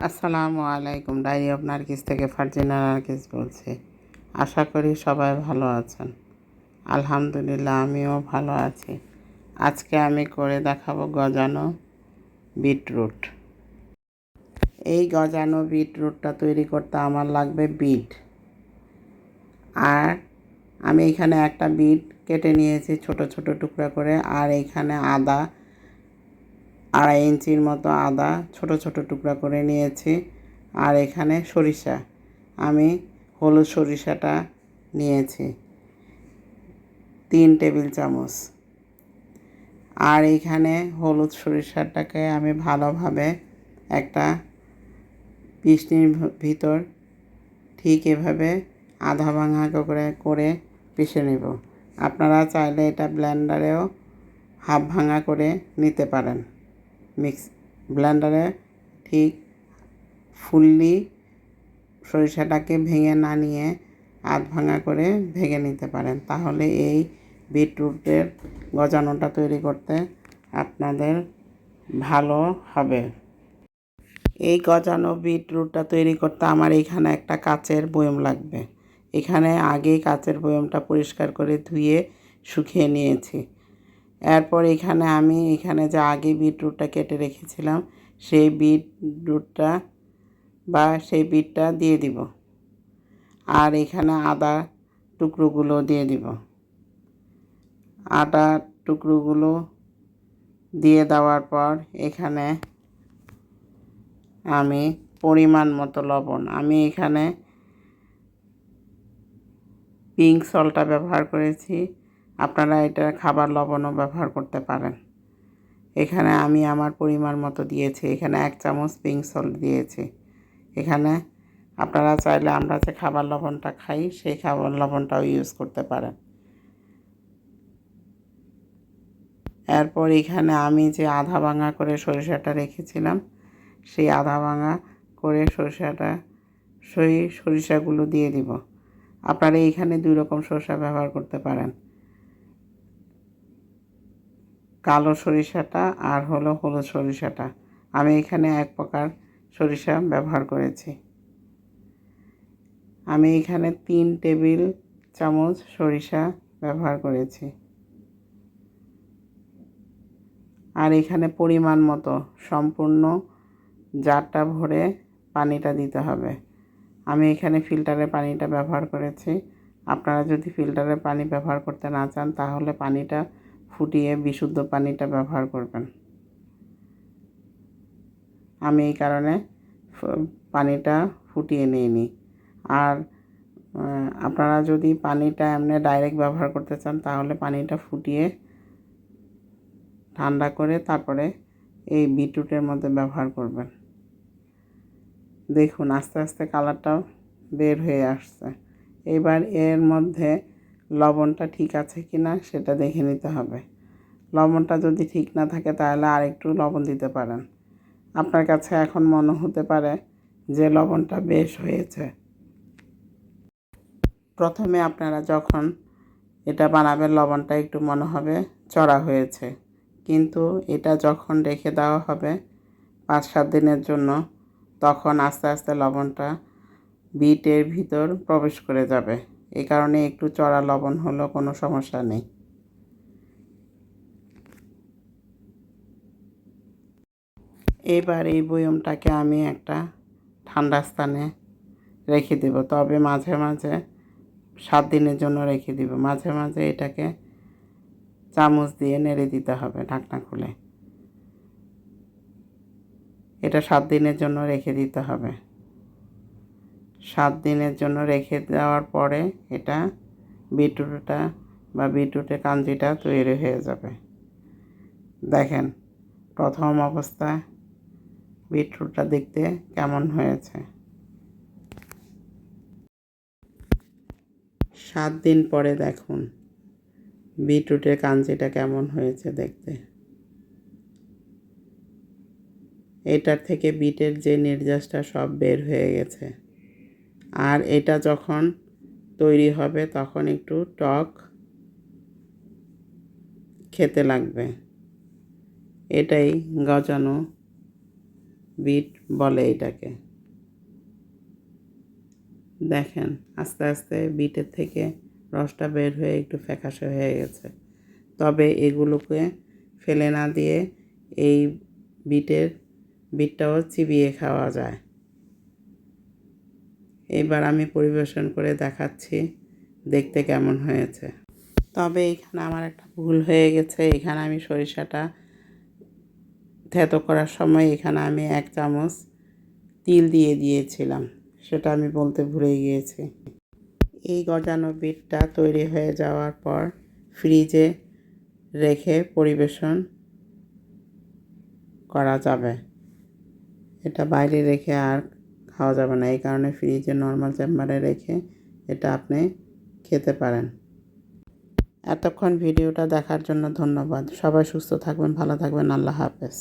আসসালামু আলাইকুম। Diary of Nargis থেকে ফারজিনা নার্গিস বলছি। আশা করি সবাই ভালো আছেন। আলহামদুলিল্লাহ আমিও ভালো আছি। আজকে আমি করে দেখাবো গজানো বিটরুট। এই গজানো বিটরুটটা তৈরি করতে আমার লাগবে বিট। আর আমি এখানে একটা বিট কেটে নিয়েছি ছোট ছোট টুকরা করে। আর এইখানে আদা 2.5 ইঞ্চির মতো আদা ছোট ছোট টুকরা করে নিয়েছি। আর এখানে সরিষা, আমি হলুদ সরিষাটা নিয়েছি 3 টেবিল চামচ। আর এইখানে হলুদ সরিষাটাকে আমি ভালোভাবে একটা পিষনির ভিতর ঠিক এভাবে আধা ভাঙা করে পিষে নেব। আপনারা চাইলে এটা ব্লেন্ডারেও হাফ ভাঙা করে নিতে পারেন। ব্লেন্ডারে ঠিক ফুললি সরিষাটাকে ভেঙে না নিয়ে আধ ভাঙা করে ভেঙে নিতে পারেন, তাহলে এই বিটরুটের গজানোটা তৈরি করতে আপনাদের ভালো হবে। এই গজানো বিটরুটটা তৈরি করতে আমার এখানে একটা কাচের বয়ম লাগবে। এখানে আগেই কাচের বয়মটা পরিষ্কার করে ধুয়ে শুকিয়ে নিয়েছি। এরপর আমি এখানে যে আগে বিটরুটটা কেটে রেখেছিলাম সেই বিটরুটটা বা সেই বিটটা দিয়ে দিব। আর এখানে আদা টুকরোগুলো দিয়ে দিব। আদা টুকরোগুলো দিয়ে দেওয়ার পর এখানে আমি পরিমাণ মতো লবণ, আমি এখানে পিঙ্ক সল্টটা ব্যবহার করেছি, আপনারা এটা খাবার লবণও ব্যবহার করতে পারেন। এখানে আমি আমার পরিমাণ মতো দিয়েছি। এখানে 1 চামচ পিঙ্ক সল্ট দিয়েছি। এখানে আপনারা চাইলে আমরা যে খাবার লবণটা খাই সেই খাবার লবণটাও ইউজ করতে পারেন। এরপর এখানে আমি যে আধা ভাঙা করে সরিষাটা রেখেছিলাম সেই আধা ভাঙা করে সরিষাগুলো দিয়ে দিব। আপনারা এখানে 2 রকম সরিষা ব্যবহার করতে পারেন, কালো সরিষাটা আর হলুদ সরিষাটা। আমি এখানে 1 প্রকার সরিষা ব্যবহার করেছি। আমি এখানে 3 টেবিল চামচ সরিষা ব্যবহার করেছি। আর এখানে পরিমাণ মতো সম্পূর্ণ জারটা ভরে পানিটা দিতে হবে। আমি এখানে ফিল্টারের পানিটা ব্যবহার করেছি। আপনারা যদি ফিল্টারের পানি ব্যবহার করতে না চান তাহলে পানিটা ফুটিয়ে বিশুদ্ধ পানিটা ব্যবহার করবেন। আমি এই কারণে পানিটা ফুটিয়ে নিইনি। আর আপনারা যদি পানিটা এমনি ডাইরেক্ট ব্যবহার করতে চান তাহলে পানিটা ফুটিয়ে ঠান্ডা করে তারপরে এই বিটরুটের মধ্যে ব্যবহার করবেন। দেখুন আস্তে আস্তে কালারটাও বের হয়ে আসছে। এবার এর মধ্যে লবণটা ঠিক আছে কি না সেটা দেখে নিতে হবে। লবণটা যদি ঠিক না থাকে তাহলে আরেকটু লবণ দিতে পারেন। আপনার কাছে এখন মনে হতে পারে যে লবণটা বেশ হয়েছে। প্রথমে আপনারা যখন এটা বানাবেন লবণটা একটু মনে হবে চড়া হয়েছে, কিন্তু এটা যখন রেখে দেওয়া হবে 5-7 দিনের জন্য তখন আস্তে আস্তে লবণটা বিটের ভিতর প্রবেশ করে যাবে। এই কারণে একটু চড়া লবণ হলেও কোনো সমস্যা নেই। এবার এই বয়মটাকে আমি একটা ঠান্ডা স্থানে রেখে দেব, তবে মাঝে মাঝে 7 দিনের জন্য রেখে দেব। মাঝে মাঝে এটাকে চামচ দিয়ে নেড়ে দিতে হবে ঢাকনা খুলে। এটা 7 দিনের জন্য রেখে দিতে হবে। 7 দিনের জন্য রেখে দেওয়ার পরে এটা বিটরুটের কাঞ্জিটা তৈরি হয়ে যাবে। দেখেন প্রথম অবস্থায় বিটরুটটা দেখতে কেমন হয়েছে। 7 দিন পরে দেখুন বিটরুটের কাঞ্জিটা কেমন হয়েছে দেখতে। এটার থেকে বিটের যে নির্যাসটা সব বের হয়ে গেছে। আর এটা যখন তৈরি হবে তখন একটু টক খেতে লাগবে। এটাই গজানো বিট বলে এটাকে। দেখেন আস্তে আস্তে বিটের থেকে রসটা বের হয়ে একটু ফ্যাকাশে হয়ে গেছে। তবে এগুলোকে ফেলে না দিয়ে এই বিটটাও চিবিয়ে খাওয়া যায়। এবার আমি পরিবেশন করে দেখাচ্ছি দেখতে কেমন হয়েছে। তবে এখানে আমার একটা ভুল হয়ে গেছে। এখানে আমি সরিষাটা থেতো করার সময় এখানে আমি 1 চামচ তিল দিয়ে দিয়েছিলাম, সেটা আমি বলতে ভুলে গিয়েছি। এই গজানো বিটটা তৈরি হয়ে যাওয়ার পর ফ্রিজে রেখে পরিবেশন করা যাবে। এটা বাইরে রেখে আর খাওয়া যাবে না, এই কারণে ফ্রিজে নর্মাল চেম্বারে রেখে এটা আপনি খেতে পারেন। এতক্ষণ ভিডিওটা দেখার জন্য ধন্যবাদ। সবাই সুস্থ থাকবেন, ভালো থাকবেন। আল্লাহ হাফেজ।